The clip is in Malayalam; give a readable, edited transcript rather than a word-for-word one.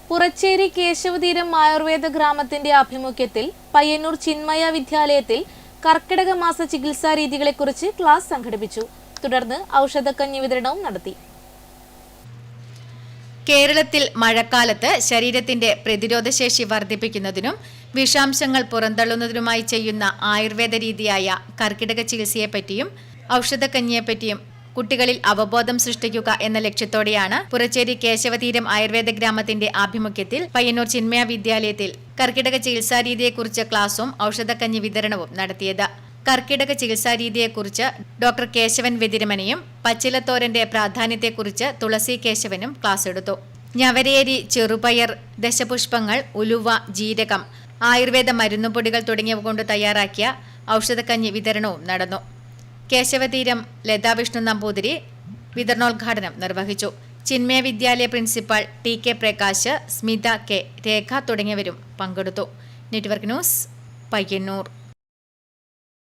പുറച്ചേരി കേശവതീരം ആയുർവേദ ഗ്രാമത്തിന്റെ ആഭിമുഖ്യത്തിൽ പയ്യന്നൂർ ചിന്മയ വിദ്യാലയത്തിൽ കർക്കിടക മാസ ചികിത്സാ രീതികളെക്കുറിച്ച് ക്ലാസ് സംഘടിപ്പിച്ചു. തുടർന്ന് ഔഷധക്കഞ്ഞി വിതരണവും നടത്തി. കേരളത്തിൽ മഴക്കാലത്ത് ശരീരത്തിന്റെ പ്രതിരോധശേഷി വർദ്ധിപ്പിക്കുന്നതിനും വിഷാംശങ്ങൾ പുറന്തള്ളുന്നതിനുമായി ചെയ്യുന്ന ആയുർവേദ രീതിയായ കർക്കിടക ചികിത്സയെപ്പറ്റിയും ഔഷധക്കഞ്ഞിയെപ്പറ്റിയും കുട്ടികളിൽ അവബോധം സൃഷ്ടിക്കുക എന്ന ലക്ഷ്യത്തോടെയാണ് പുറച്ചേരി കേശവതീരം ആയുർവേദ ഗ്രാമത്തിന്റെ ആഭിമുഖ്യത്തിൽ പയ്യന്നൂർ ചിന്മയ വിദ്യാലയത്തിൽ കർക്കിടക ചികിത്സാ രീതിയെക്കുറിച്ച് ക്ലാസും ഔഷധക്കഞ്ഞി വിതരണവും നടത്തിയത്. കർക്കിടക ചികിത്സാ രീതിയെക്കുറിച്ച് ഡോക്ടർ കേശവൻ വെതിരമനയും പച്ചിലത്തോരന്റെ പ്രാധാന്യത്തെക്കുറിച്ച് തുളസി കേശവനും ക്ലാസ് എടുത്തു. ഞവരേരി, ചെറുപയർ, ദശപുഷ്പങ്ങൾ, ഉലുവ, ജീരകം, ആയുർവേദ മരുന്നുപൊടികൾ തുടങ്ങിയവ കൊണ്ട് തയ്യാറാക്കിയ ഔഷധക്കഞ്ഞി വിതരണവും നടന്നു. കേശവതീരം ലതാ വിഷ്ണു നമ്പൂതിരി വിതരണോദ്ഘാടനം നിർവഹിച്ചു. Chinmaya Vidyalaya principal T K Prakash, Smitha K, Rekha തുടങ്ങിയവരും പങ്കെടുത്തു. Network news, Payyanur.